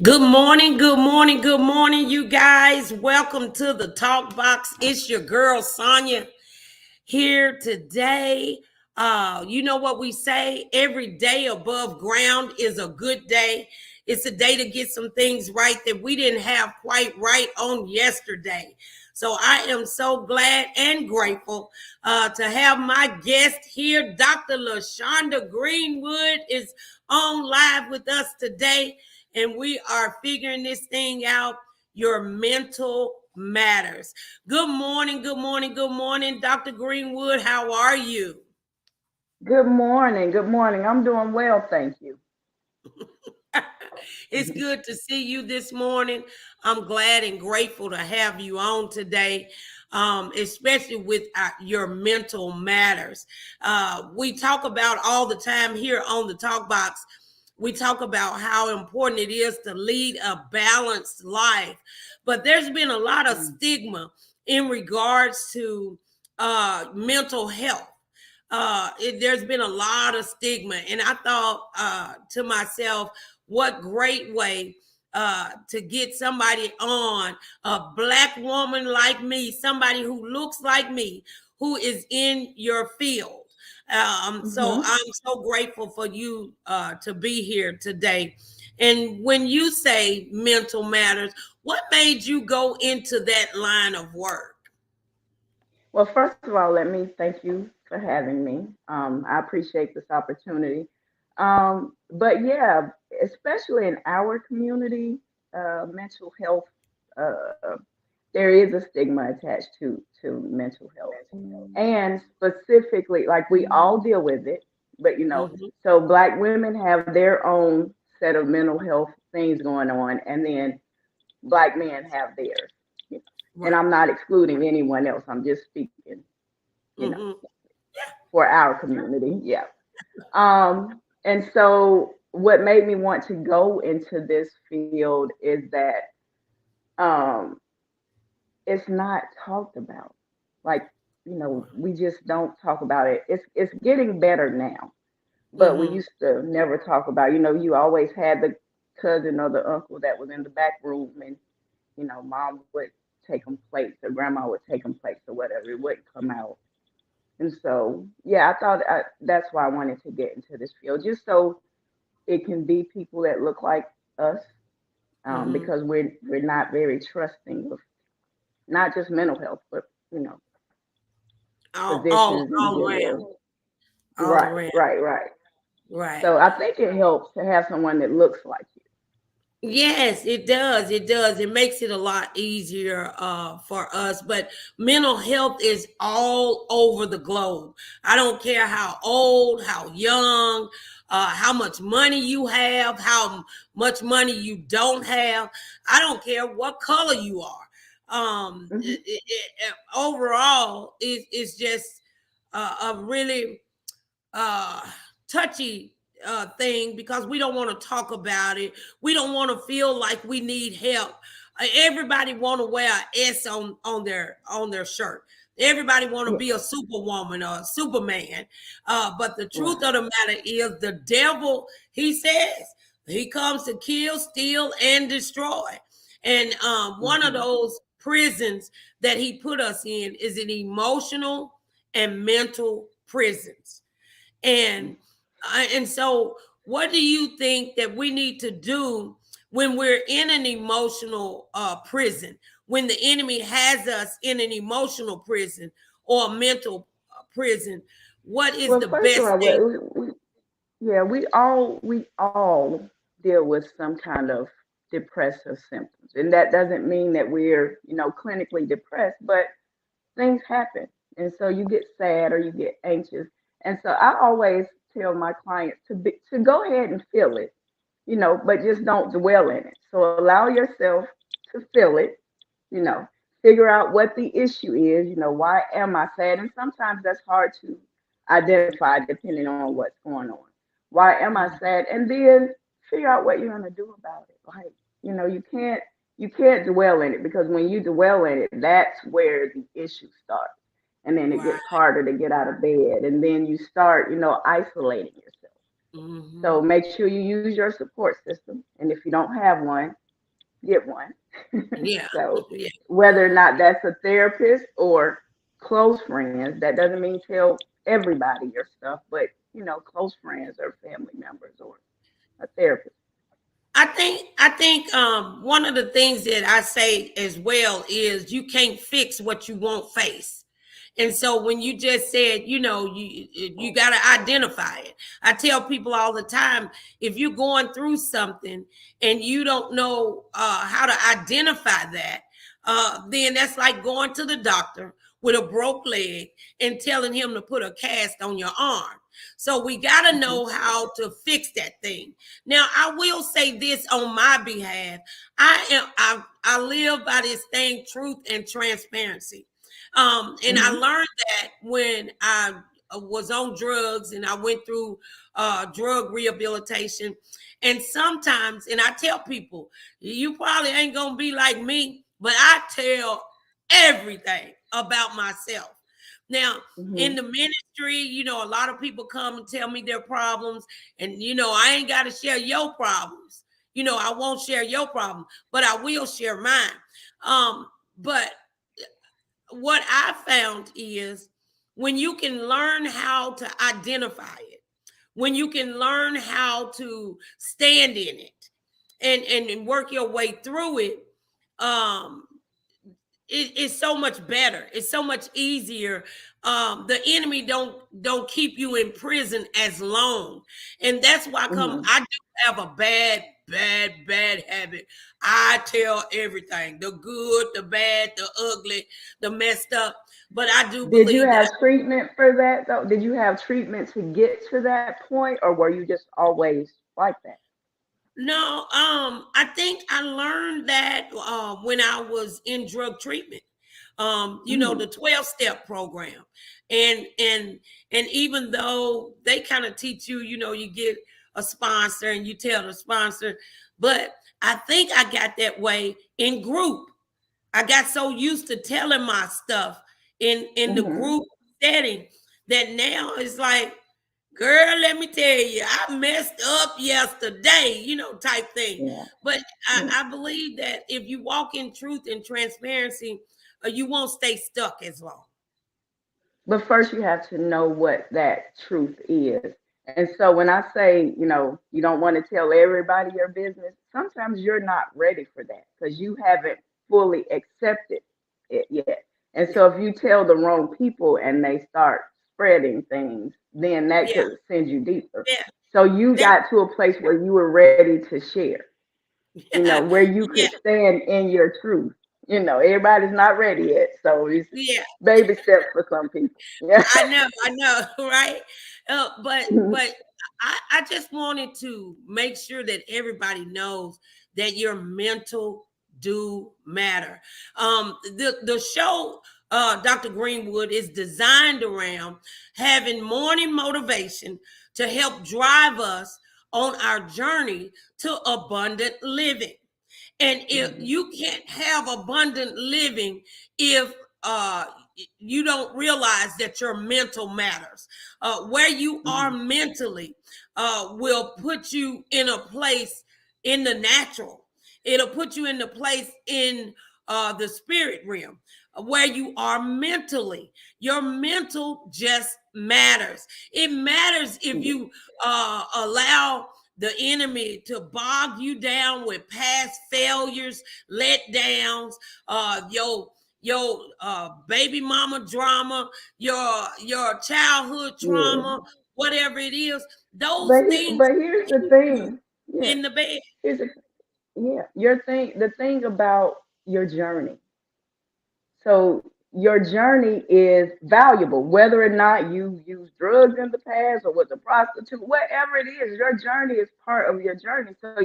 Good morning, good morning, good morning, you guys. Welcome to the Talk Box. It's your girl Sonia here today. You know what we say? Every day above ground is a good day. It's a day to get some things right that we didn't have quite right on yesterday. So I am so glad and grateful to have my guest here. Dr. Lashonda Greenwood is on live with us today, and we are figuring this thing out. Your mental matters. Good morning, good morning, good morning, Dr. Greenwood. How are you? Good morning. Good morning. I'm doing well, thank you. It's good to see you this morning. I'm glad and grateful to have you on today, especially with your mental matters. We talk about all the time here on the Talk Box. We talk about how important it is to lead a balanced life, but there's been a lot of stigma in regards to mental health. There's been a lot of stigma, and I thought to myself, what great way to get somebody on, a Black woman like me, somebody who looks like me, who is in your field. So Mm-hmm. I'm so grateful for you to be here today. And when you say mental matters, what made you go into that line of work? Well, first of all, let me thank you for having me. I appreciate this opportunity. But yeah, especially in our community, mental health, uh, there is a stigma attached to mental health, and specifically, like we all deal with it, but Mhm. so Black women have their own set of mental health things going on, and then Black men have theirs. You know. And Right. I'm not excluding anyone else. I'm just speaking, Hmm. for our community. Yeah. And so what made me want to go into this field is that um it's not talked about. Like, we just don't talk about it. It's getting better now. But we Hmm. used to never talk about, you always had the cousin or the uncle that was in the back room, and mom would take them plates or grandma would take them plates or whatever. It wouldn't come out. And so, yeah, that's why I wanted to get into this field, just so it can be people that look like us, Hmm. because we're not very trusting of not just mental health, but All physicians in around, general. all Right, around. right, right. Right. So I think it helps to have someone that looks like you. Yes, it does. It does. It makes it a lot easier for us. But mental health is all over the globe. I don't care how old, how young, how much money you have, how much money you don't have. I don't care what color you are. Hmm. Overall, it's just a really uh touchy thing because we don't want to talk about it. We don't want to feel like we need help. Everybody want to wear an S on their shirt. Everybody want to Yeah, be a superwoman or a superman. But the truth right. of the matter is, the devil, he says, he comes to kill, steal, and destroy. And one of Hmm. those prisons that he put us in is an emotional and mental prisons. And so what do you think that we need to do when we're in an emotional prison, when the enemy has us in an emotional prison or a mental prison? What is Well, the first of best all, thing? yeah, we all deal with some kind of depressive symptoms, and that doesn't mean that we're clinically depressed, but things happen, and so you get sad or you get anxious, and so I always tell my clients to go ahead and feel it, but just don't dwell in it. So allow yourself to feel it, you know, figure out what the issue is, why am I sad? And sometimes that's hard to identify depending on what's going on. Why am I sad? And then figure out what you're gonna do about it. Like, you can't dwell in it, because when you dwell in it, that's where the issue starts. And then it Right. gets harder to get out of bed. And then you start, isolating yourself. Mm-hmm. So make sure you use your support system. And if you don't have one, get one. Yeah. So Yeah. whether or not that's a therapist or close friends, that doesn't mean tell everybody your stuff, but close friends or family members or a therapist. I think one of the things that I say as well is you can't fix what you won't face. And so when you just said, you got to identify it. I tell people all the time, if you're going through something and you don't know how to identify that, then that's like going to the doctor with a broke leg and telling him to put a cast on your arm. So we got to Hmm. know how to fix that thing. Now, I will say this on my behalf. I live by this thing, truth and transparency. And I Hmm. learned that when I was on drugs and I went through drug rehabilitation. And sometimes, and I tell people, you probably ain't gonna be like me, but I tell everything about myself. Now, in Hmm. the ministry, a lot of people come and tell me their problems, and I ain't got to share your problems. I won't share your problem, but I will share mine. But what I found is when you can learn how to identify it, when you can learn how to stand in it and work your way through it, um, it's so much better. It's so much easier. The enemy don't keep you in prison as long, and that's why Hmm. I do have a bad habit. I tell everything, the good, the bad, the ugly, the messed up. But I do Did you believe that. have treatment for that though? Did you have treatment to get to that point, or were you just always like that? No, I think I learned that when I was in drug treatment. The Hmm. 12-step program. And even though they kind of teach you, you get a sponsor and you tell the sponsor, but I think I got that way in group. I got so used to telling my stuff in the Hmm. group setting that now it's like, girl, let me tell you, I messed up yesterday, type thing. Yeah. But Yeah. I believe that if you walk in truth and transparency, you won't stay stuck as long. But first, you have to know what that truth is. And so when I say, you don't want to tell everybody your business, sometimes you're not ready for that because you haven't fully accepted it yet. And Yeah, so if you tell the wrong people and they start spreading things, then that yeah, could send you deeper. yeah. So you That, got to a place where you were ready to share, yeah, where you yeah, could stand in your truth. Everybody's not ready yet. So it's yeah. baby steps for some people. Yeah. I know, right? But I just wanted to make sure that everybody knows that your mental do matter. The show, Dr. Greenwood, is designed around having morning motivation to help drive us on our journey to abundant living. And if Mhm. you can't have abundant living if uh you don't realize that your mental matters. Where you are Mhm. mentally will put you in a place in the natural. It'll put you in the place in the spirit realm where you are mentally. Your mental just matters. It matters if Yeah. you allow the enemy to bog you down with past failures, letdowns, your baby mama drama, your childhood Yeah. trauma, whatever it is. Those But things here's the keep you thing. Yeah. in the bed. Here's the your thing. The thing about your journey. So your journey is valuable, whether or not you used drugs in the past or was a prostitute, whatever it is, your journey is part of your journey. So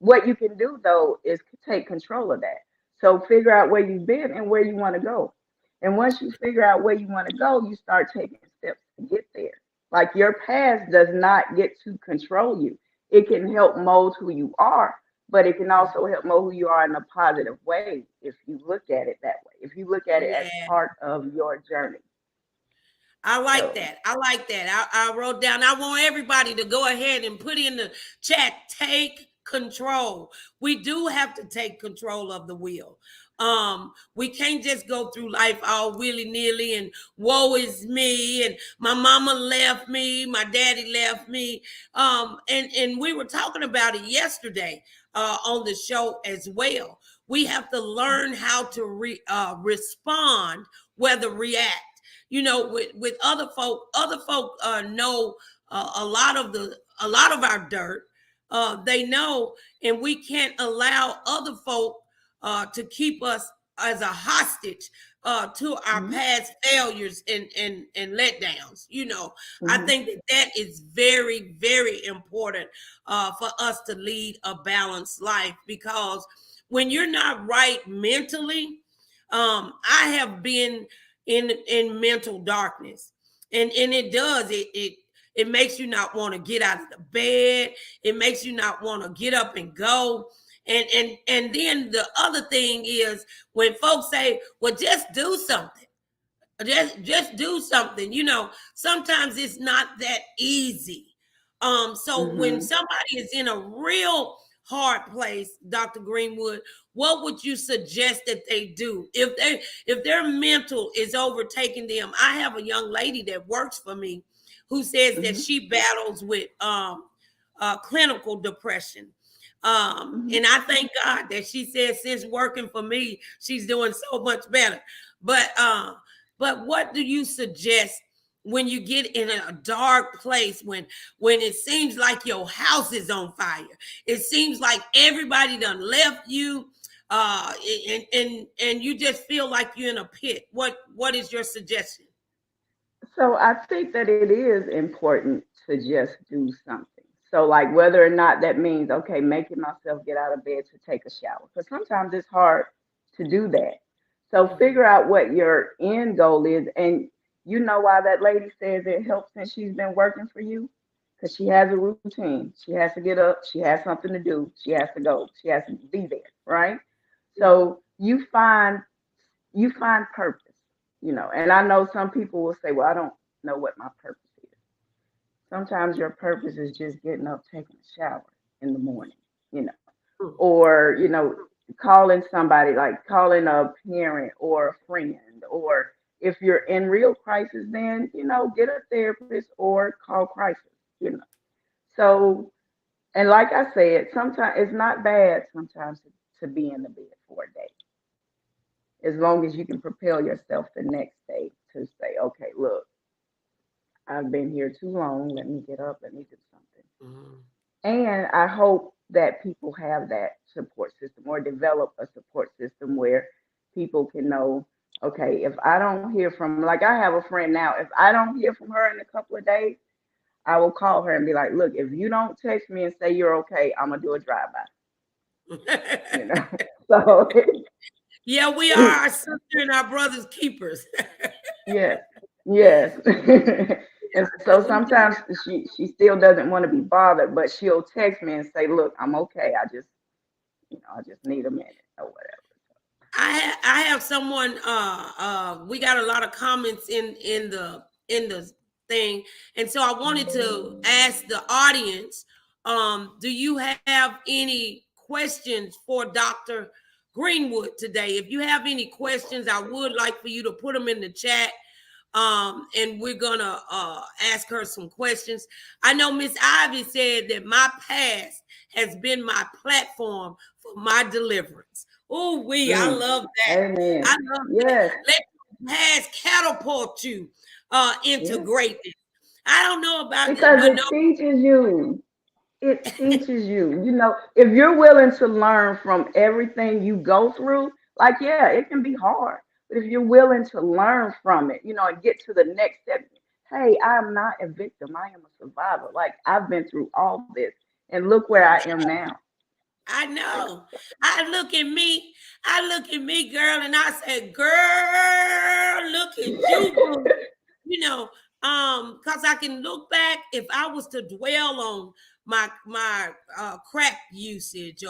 what you can do though is take control of that. So figure out where you've been and where you want to go. And once you figure out where you want to go, you start taking steps to get there. Like your past does not get to control you. It can help mold who you are, but it can also help mold who you are in a positive way if you look at it that way. If you look at it as Yeah. part of your journey. I like So, that. I like that. I wrote down, I want everybody to go ahead and put in the chat, take control. We do have to take control of the wheel. We can't just go through life all willy-nilly and woe is me and my mama left me, my daddy left me. And we were talking about it yesterday on the show as well. We have to learn how to respond, whether react. With other folk know a lot of our dirt. They know, and we can't allow other folk to keep us as a hostage to our mm-hmm, past failures and letdowns. I mm-hmm, think that is very, very important for us to lead a balanced life, because when you're not right mentally, I have been in mental darkness, and it makes you not want to get out of the bed. It makes you not want to get up and go. And then the other thing is, when folks say, well, just do something. Just do something. Sometimes it's not that easy. So when mm-hmm. somebody is in a real hard place, Dr. Greenwood, what would you suggest that they do if their mental is overtaking them? I have a young lady that works for me who says that Mm-hmm. she battles with clinical depression. Mm-hmm. And I thank God that she says, since working for me, she's doing so much better. But what do you suggest when you get in a dark place, when it seems like your house is on fire? It seems like everybody done left you, and you just feel like you're in a pit. What is your suggestion? So I think that it is important to just do something. So like whether or not that means okay, making myself get out of bed to take a shower, because sometimes it's hard to do that. So Mhm. figure out what your end goal is, and you know why that lady says it helps since she's been working for you, because she has a routine. She has to get up. She has something to do. She has to go. She has to be there, right? So you find purpose, and I know some people will say, well, I don't know what my purpose is. Sometimes your purpose is just getting up, taking a shower in the morning, you know, or, calling somebody, like calling a parent or a friend, or if you're in real crisis, then, get a therapist or call crisis, you know. So, and like I said, sometimes it's not bad sometimes to be in the bed for a day, as long as you can propel yourself the next day to say, okay, look, I've been here too long. Let me get up. Let me do something. Mhm. And I hope that people have that support system or develop a support system where people can know, okay, if I don't hear from, like I have a friend now, if I don't hear from her in a couple of days, I will call her and be like, look, if you don't text me and say you're okay, I'm going to do a drive by, you know? So, Yeah, we are our sister and our brother's keepers. yes, yes. And so sometimes she still doesn't want to be bothered, but she'll text me and say, "Look, I'm okay. I just need a minute or whatever." I have someone. We got a lot of comments in the thing, and so I wanted to ask the audience. Do you have any questions for Dr. Greenwood today? If you have any questions, I would like for you to put them in the chat. And we're gonna ask her some questions. I know Miss Ivy said that my past has been my platform for my deliverance. Oh, I Mm. love that. I Amen. love that. Yes, Let your past catapult you into yes. greatness. I don't know about it, Because but it no. teaches you. It teaches you. If you're willing to learn from everything you go through, like yeah, it can be hard. But if you're willing to learn from it, and get to the next step, hey, I'm not a victim. I am a survivor. Like I've been through all this and look where I am now. I know. I look at me. I look at me, girl, and I said, "Girl, look at you, boo." Because I can look back. If I was to dwell on my crack usage,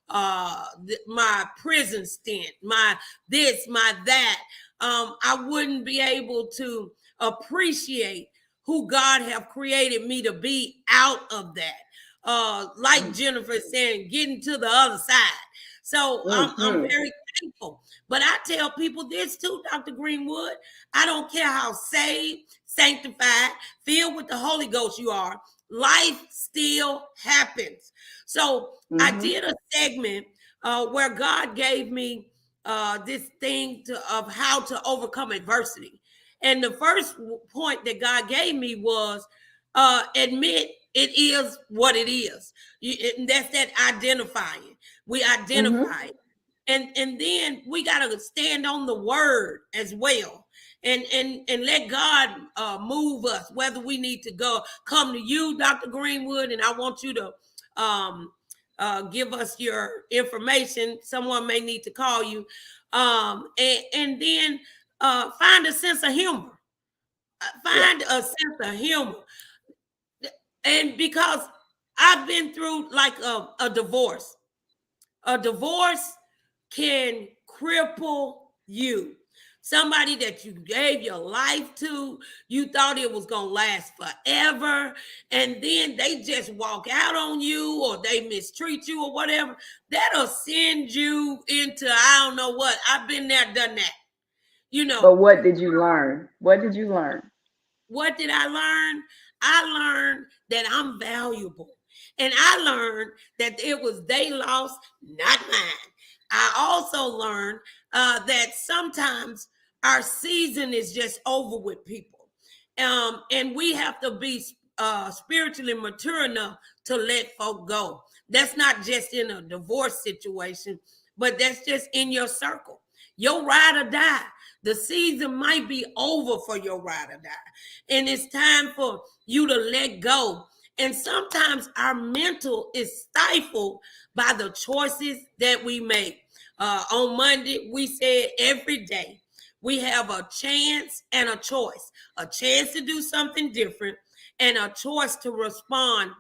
my prison stint, my this, my that, I wouldn't be able to appreciate who God have created me to be out of that. Like Jennifer saying, getting to the other side. So I'm Mm-hmm. very thankful. But I tell people this too, Dr. Greenwood. I don't care how saved, sanctified, filled with the Holy Ghost you are, life still happens. So I Mm-hmm. did a segment where God gave me this thing of how to overcome adversity. And the first point that God gave me was admit it is what it is. That's that identifying. We Mm-hmm. identify it. And then we got to stand on the word as well, and let God move us, whether we need to come to you, Dr. Greenwood, and I want you to um, give us your information. Someone may need to call you, and then find a sense of humor. Yeah. Find a sense of humor, and because I've been through like a divorce. A divorce can cripple you. Somebody that you gave your life to, you thought it was going to last forever, and then they just walk out on you or they mistreat you or whatever. That'll send you into, I don't know what. I've been there, done that. You know, But what did you learn? What did you learn? what did I learn? I learned that I'm valuable. And I learned that it was their loss, not mine. I also learned that sometimes our season is just over with people. And we have to be spiritually mature enough to let folk go. That's not just in a divorce situation, but that's just in your circle. Your ride or die. The season might be over for your ride or die. And it's time for you to let go. And sometimes our mental is stifled by the choices that we make. On Monday, we said every day we have a chance and a chance to do something different, and a choice to respond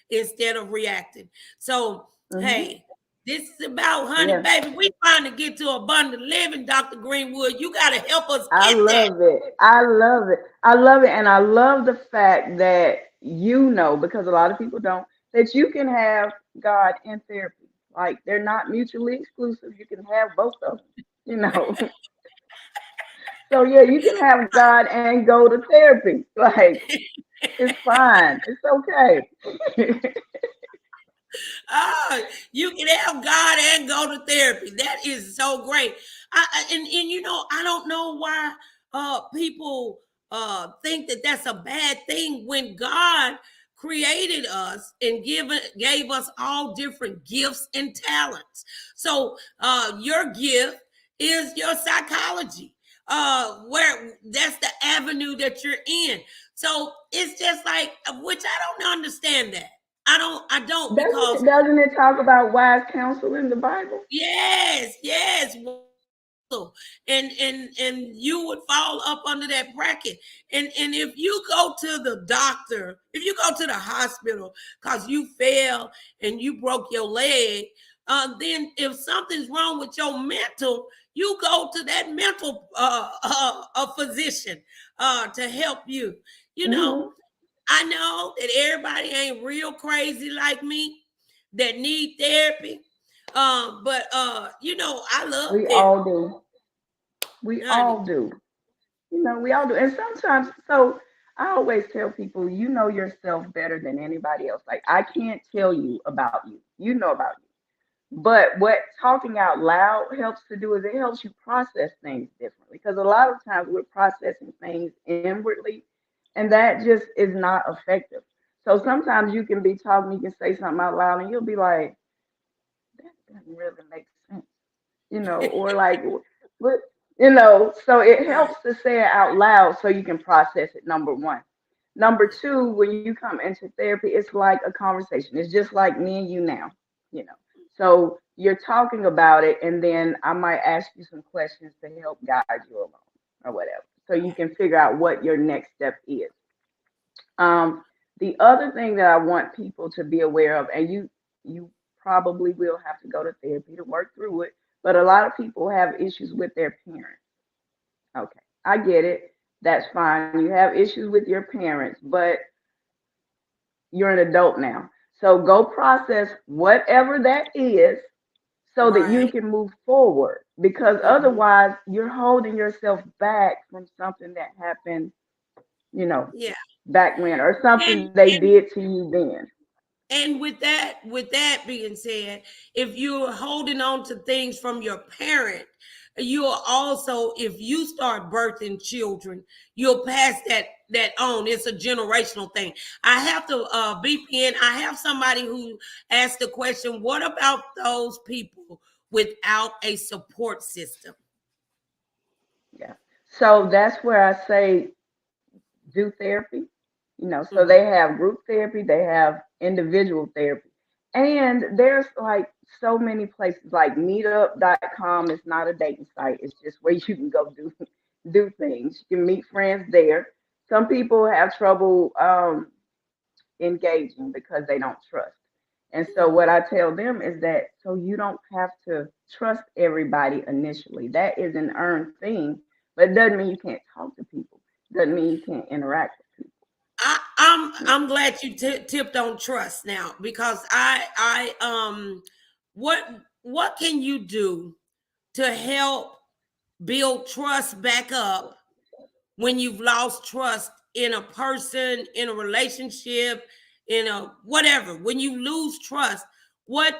instead of reacting. So, Mm-hmm. hey, this is about honey, Yeah. baby. We trying to get to abundant living, Dr. Greenwood. You got to help us I get there. love it. I love it. I love it. And I love the fact that you know, because a lot of people don't, that you can have God and therapy. Like they're not mutually exclusive. You can have both of them, you know. So yeah, you can have God and go to therapy. Like it's fine. It's okay. You can have God and go to therapy. That is so great. And you know, I don't know why people think that that's a bad thing when God created us and gave us all different gifts and talents. So your gift is your psychology. Where that's the avenue that you're in. So it's just like, which I don't understand that. I don't because Doesn't it talk about wise counsel in the Bible? yes, and you would fall up under that bracket. And if you go to the doctor, if you go to the hospital because you fell and you broke your leg, then if something's wrong with your mental, you go to that mental a physician to help you. You know, Hmm. I know that everybody ain't real crazy like me that need therapy. But you know, I love We therapy, all do. We honey. all do. You know, we all do. And sometimes, so I always tell people, you know yourself better than anybody else. Like, I can't tell you about you. You know about you. But what talking out loud helps to do is it helps you process things differently. Because a lot of times we're processing things inwardly, and that just is not effective. So sometimes you can be talking, you can say something out loud, and you'll be like, that doesn't really make sense, you know, or like, what, you know, so it Right. helps to say it out loud so you can process it, number one. Number two, when you come into therapy, it's like a conversation. It's just like me and you now, you know. So you're talking about it, and then I might ask you some questions to help guide you along or whatever. So you can figure out what your next step is. The other thing that I want people to be aware of, and you probably will have to go to therapy to work through it. But a lot of people have issues with their parents. Okay, I get it. That's fine. You have issues with your parents, but you're an adult now. So go process whatever that is so that you Right. can move forward, because Mhm. otherwise you're holding yourself back from something that happened, you know, Yeah. back when, or something And they and did to you then. And with that being said, if you're holding on to things from your parent, you'll also, if you start birthing children, you'll pass that on. It's a generational thing. I have to VPN. I have somebody who asked the question: what about those people without a support system? Yeah. So that's where I say do therapy. So Mhm. they have group therapy, they have individual therapy. And there's like so many places like meetup.com is not a dating site. It's just where you can go do things. You can meet friends there. Some people have trouble engaging because they don't trust. And so what Mhm. I tell them is that so you don't have to trust everybody initially. That is an earned thing, but it doesn't mean you can't talk to people. Doesn't mean you can't interact with I'm glad you tipped on trust now, because what can you do to help build trust back up when you've lost trust in a person, in a relationship, in a whatever? When you lose trust, what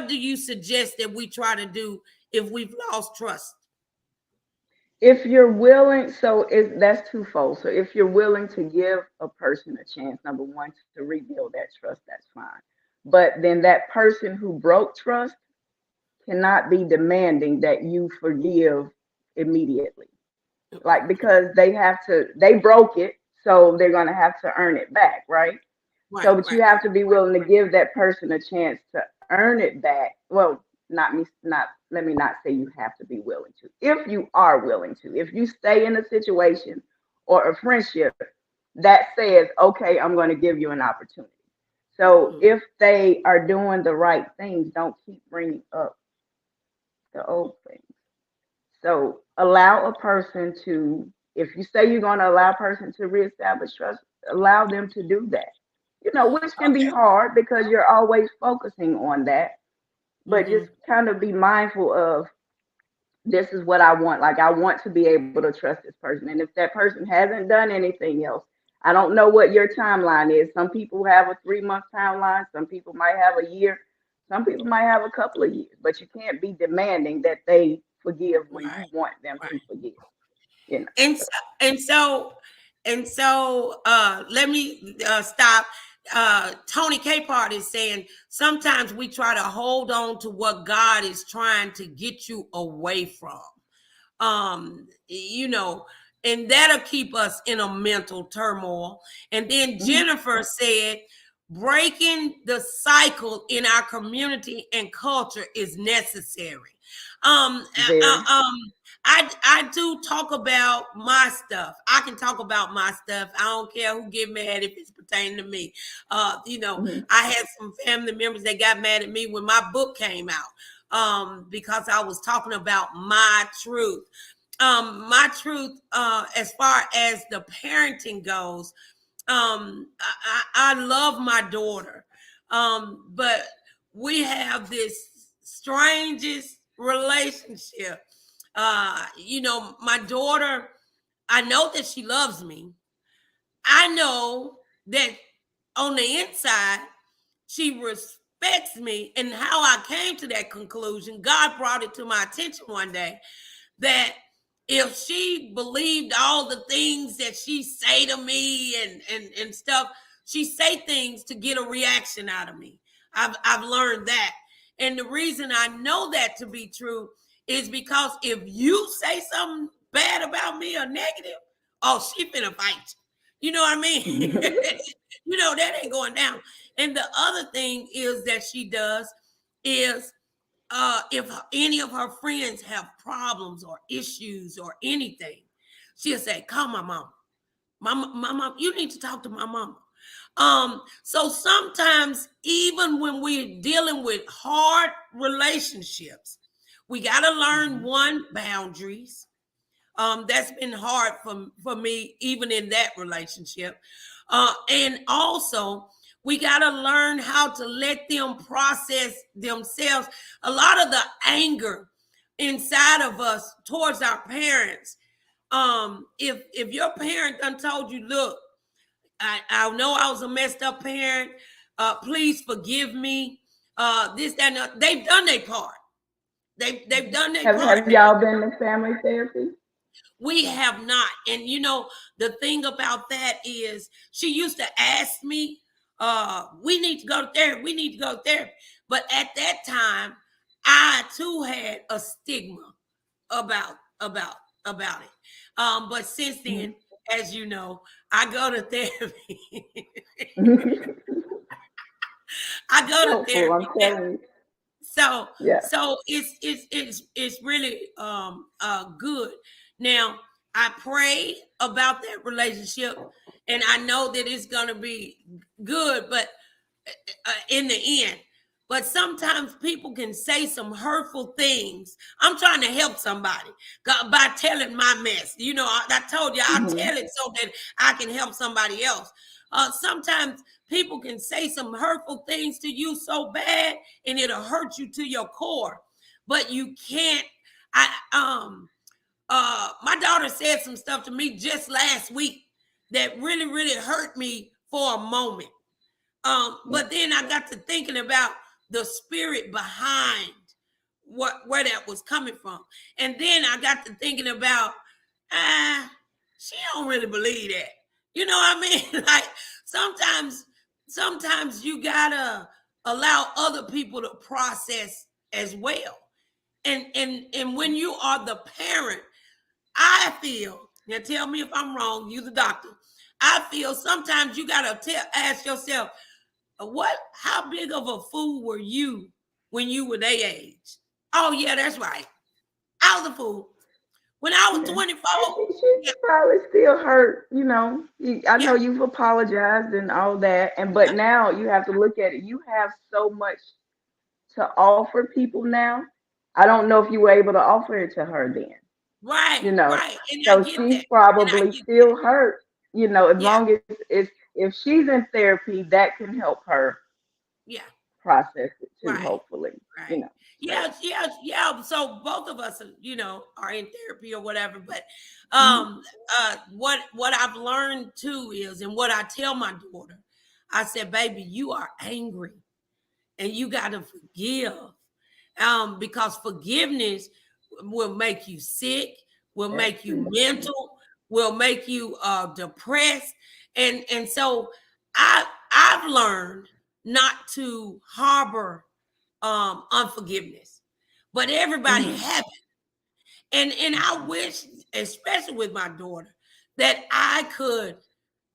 do you suggest that we try to do if we've lost trust? if you're willing. So that's twofold. So if you're willing to give a person a chance, number one, to rebuild that trust, that's fine. But then that person who broke trust cannot be demanding that you forgive immediately. Like, because they broke it, so they're going to have to earn it back, right? Right, So, but you right, have to be willing to give that person a chance to earn it back. Well, not let me not say you have to be willing to. If you are willing to, if you stay in a situation or a friendship that says, okay, I'm going to give you an opportunity. So right. if they are doing the right things, don't keep bringing up the old things. So allow a person to, if you say you're going to allow a person to reestablish trust, allow them to do that. Which can be Okay. hard because you're always focusing on that, but just Hmm. kind of be mindful of this is what I want. Like, I want to be able to trust this person. And if that person hasn't done anything else, I don't know what your timeline is. Some people have a 3-month timeline, some people might have a year, some people might have a couple of years, but you can't be demanding that they forgive when Right, you want them right. to forgive, you know. And so, and so, let me stop. Tony Capart is saying sometimes we try to hold on to what God is trying to get you away from. You know, and that'll keep us in a mental turmoil. And then Mhm. Jennifer said, breaking the cycle in our community and culture is necessary. Um, uh, Very. uh, um, I do talk about my stuff. I can talk about my stuff. I don't care who get mad if it's pertaining to me. Mhm. I had some family members that got mad at me when my book came out, because I was talking about my truth. As far as the parenting goes, I love my daughter, but we have this strangest relationship. My daughter, I know that she loves me. I know that on the inside, she respects me. And how I came to that conclusion, God brought it to my attention one day that if she believed all the things that she say to me and stuff, she say things to get a reaction out of me. I've learned that. And the reason I know that to be true is because if you say something bad about me or negative, oh, she finna fight you. You know what I mean? That ain't going down. And the other thing is that she does is, if any of her friends have problems or issues or anything, she'll say, "Call my mama. My mom. You need to talk to my mama." So sometimes, even when we're dealing with hard relationships, we got to learn one, boundaries. That's been hard for me, even in that relationship. And also, we got to learn how to let them process themselves. A lot of the anger inside of us towards our parents. If your parent done told you, look, I know I was a messed up parent. Please forgive me. This, that, and that. They've done their part. They've done their part. Have y'all been to family therapy? We have not. And the thing about that is she used to ask me, we need to go to therapy. We need to go to therapy. But at that time, I too had a stigma about about about it. But since then, as you know, I go to therapy. I go to Helpful, I'm therapy. telling you. So Yeah. so it's really good. Now I pray about that relationship, and I know that it's gonna be good, but in the end. But sometimes people can say some hurtful things. I'm trying to help somebody by telling my mess. I told you I'll tell it so that I can help somebody else. Sometimes people can say some hurtful things to you so bad, and it'll hurt you to your core. But you can't. My daughter said some stuff to me just last week that really, really hurt me for a moment. But then I got to thinking about the spirit behind where that was coming from. And then I got to thinking about, she don't really believe that. You know what I mean? Like sometimes you gotta allow other people to process as well. And when you are the parent, I feel, now tell me if I'm wrong, you the doctor. I feel sometimes you gotta ask yourself, how big of a fool were you when you were their age? Oh yeah, that's right. I was a fool. When I was Yeah. 24, She's yeah, probably still hurt, I know yeah, you've apologized and all that, but yeah, now you have to look at it. You have so much to offer people now. I don't know if you were able to offer it to her then, right, you know. right. And I So get she's that. And I probably get that. still hurt, as Yeah, long as it's if she's in therapy, that can help her yeah, process it too, right. hopefully, Right. So Yeah, yeah, yeah. So both of us, are in therapy or whatever. But mhm, what I've learned too is, and what I tell my daughter, I said, baby, you are angry and you got to forgive. Because forgiveness will make you sick, will make you definitely. mental, will make you depressed, and so I've learned not to harbor unforgiveness, but everybody Mhm, have it, and I mhm, wish, especially with my daughter, that I could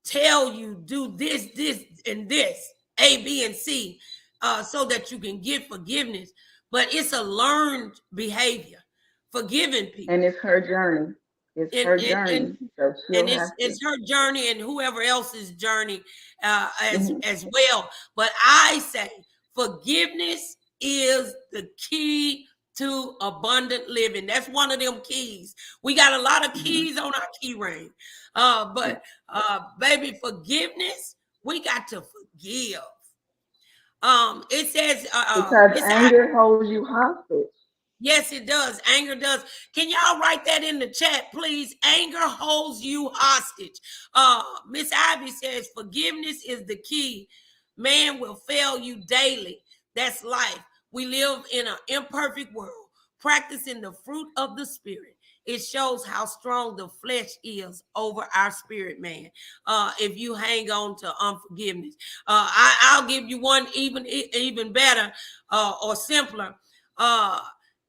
tell you do this, and this, A, B, and C, so that you can get forgiveness. But it's a learned behavior, forgiving people. and it's her journey. It's And her and and, journey, so and she'll it's have to. it's her journey and whoever else's journey as Mhm, as well. But I say forgiveness is the key to abundant living. That's one of them keys. We got a lot of mhm, keys on our key ring. yeah. But baby, forgiveness, we got to forgive. It says Because Miss anger holds you hostage. Yes, it does. Anger does. Can y'all write that in the chat, please? Anger holds you hostage. Miss Ivy says forgiveness is the key. Man will fail you daily. That's life. We live in an imperfect world. Practicing the fruit of the spirit. It shows how strong the flesh is over our spirit, man. If you hang on to unforgiveness, I'll give you one even better or simpler.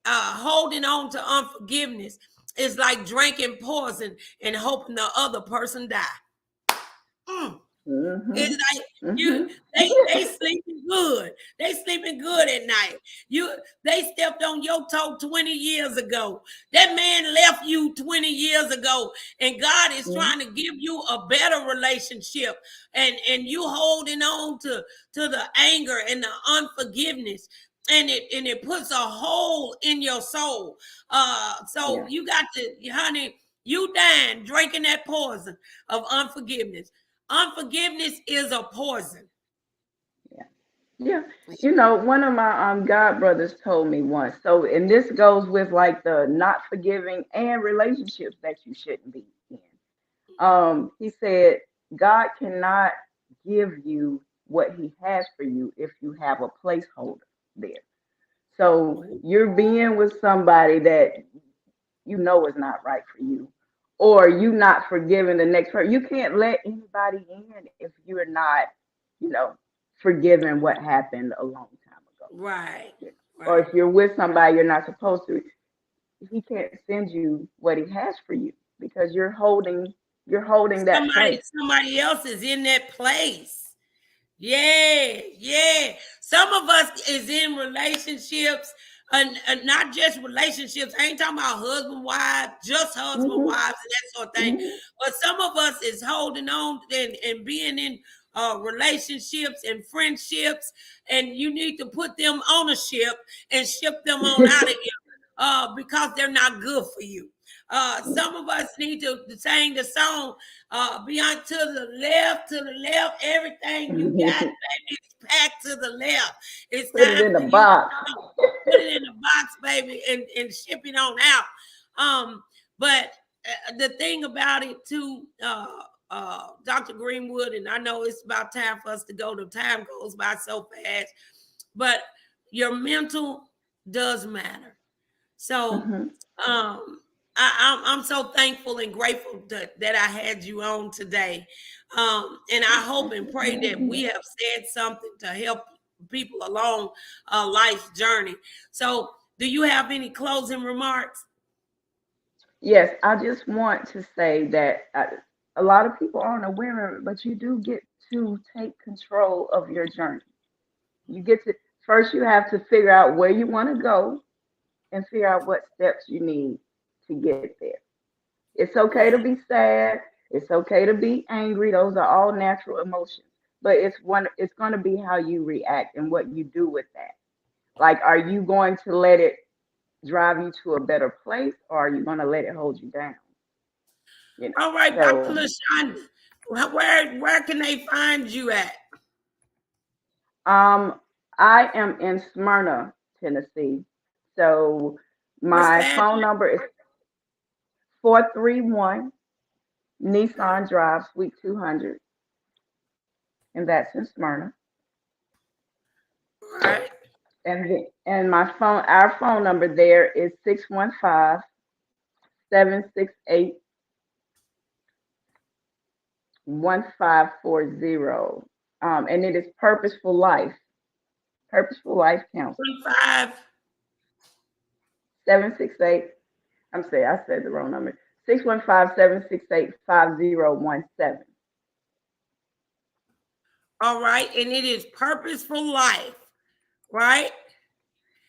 Uh, Holding on to unforgiveness is like drinking poison and hoping the other person die. Mm. Mm-hmm. It's like Mm-hmm. they sleeping good. They sleeping good at night. They stepped on your toe 20 years ago. That man left you 20 years ago, and God is trying to give you a better relationship. And you holding on to the anger and the unforgiveness. And it puts a hole in your soul. So you got to, honey, you dying drinking that poison of unforgiveness. Unforgiveness is a poison. Yeah. One of my god brothers told me once. So, and this goes with like the not forgiving and relationships that you shouldn't be in. He said God cannot give you what he has for you if you have a placeholder there. So you're being with somebody that you know is not right for you, or you not forgiving the next person. You can't let anybody in if you're not, you know, forgiving what happened a long time ago. Right. Or Right. if you're with somebody you're not supposed to, he can't send you what he has for you because you're holding that place. Somebody else is in that place. Yeah, yeah. Some of us is in relationships, and not just relationships. I ain't talking about husband, wife, just husband, Hmm. wives, and that sort of thing. Hmm. But some of us is holding on and being in relationships and friendships, and you need to put them on a ship and ship them on out of here because they're not good for you. Some of us need to sing the song beyond to the left, everything you got, baby, is packed to the left. It's Put it time in the for you to box. put it in the box, baby, and ship it on out. But the thing about it too, Dr. Greenwood, and I know it's about time for us to go. The time goes by so fast, but your mental does matter. So, Hmm. um, I'm so thankful and grateful that I had you on today. And I hope and pray that we have said something to help people along life's journey. So, do you have any closing remarks? Yes, I just want to say that a lot of people aren't aware of it, but you do get to take control of your journey. You get to first you have to figure out where you want to go and figure out what steps you need to get there. It's okay to Right. be sad. It's okay to be angry. Those are all natural emotions. But it's going to be how you react and what you do with that. Like, are you going to let it drive you to a better place, or are you going to let it hold you down? You know. All right, Dr. So, LaShonda, where can they find you at? um, I am in Smyrna, Tennessee. So What's my that? phone number is 431 Nissan Drive, Suite 200, and that's in Smyrna. All right. And our phone number there is 615-768-1540. And it is Purposeful Life Counseling. 25. 768, I said the wrong number. 615-768-5017. All right. And it is purposeful life, right?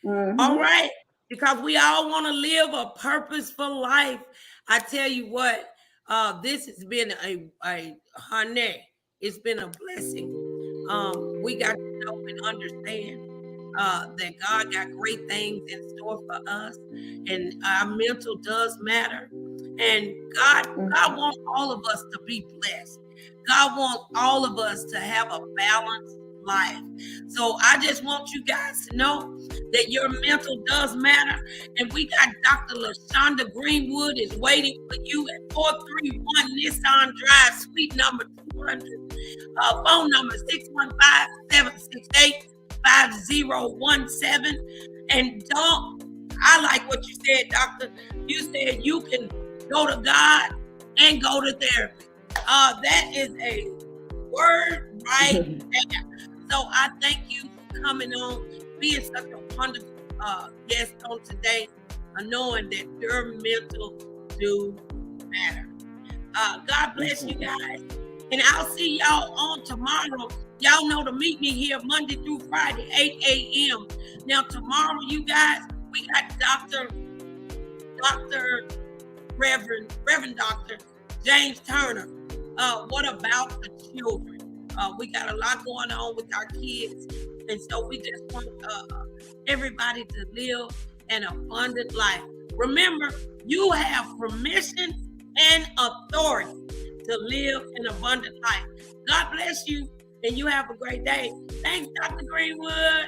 All Mm-hmm. right. Because we all want to live a purposeful life. I tell you what, this has been a honey. It's been a blessing. We got to know and understand that God got great things in store for us, and our mental does matter. And God Mm-hmm. wants all of us to be blessed. God wants all of us to have a balanced life. So I just want you guys to know that your mental does matter. And we got Dr. Lashonda Greenwood is waiting for you at 431 Nissan Drive, suite number 200. Phone number 615-768-5017. And I like what you said, Doctor. You said you can go to God and go to therapy. That is a word right there. So I thank you for coming on, being such a wonderful guest on today, knowing that your mental do matter. God bless you guys. And I'll see y'all on tomorrow. Y'all know to meet me here Monday through Friday, 8 a.m. Now, tomorrow, you guys, we got Reverend Dr. James Turner. What about the children? We got a lot going on with our kids. And so we just want everybody to live an abundant life. Remember, you have permission and authority to live an abundant life. God bless you, and you have a great day. Thanks, Dr. Greenwood.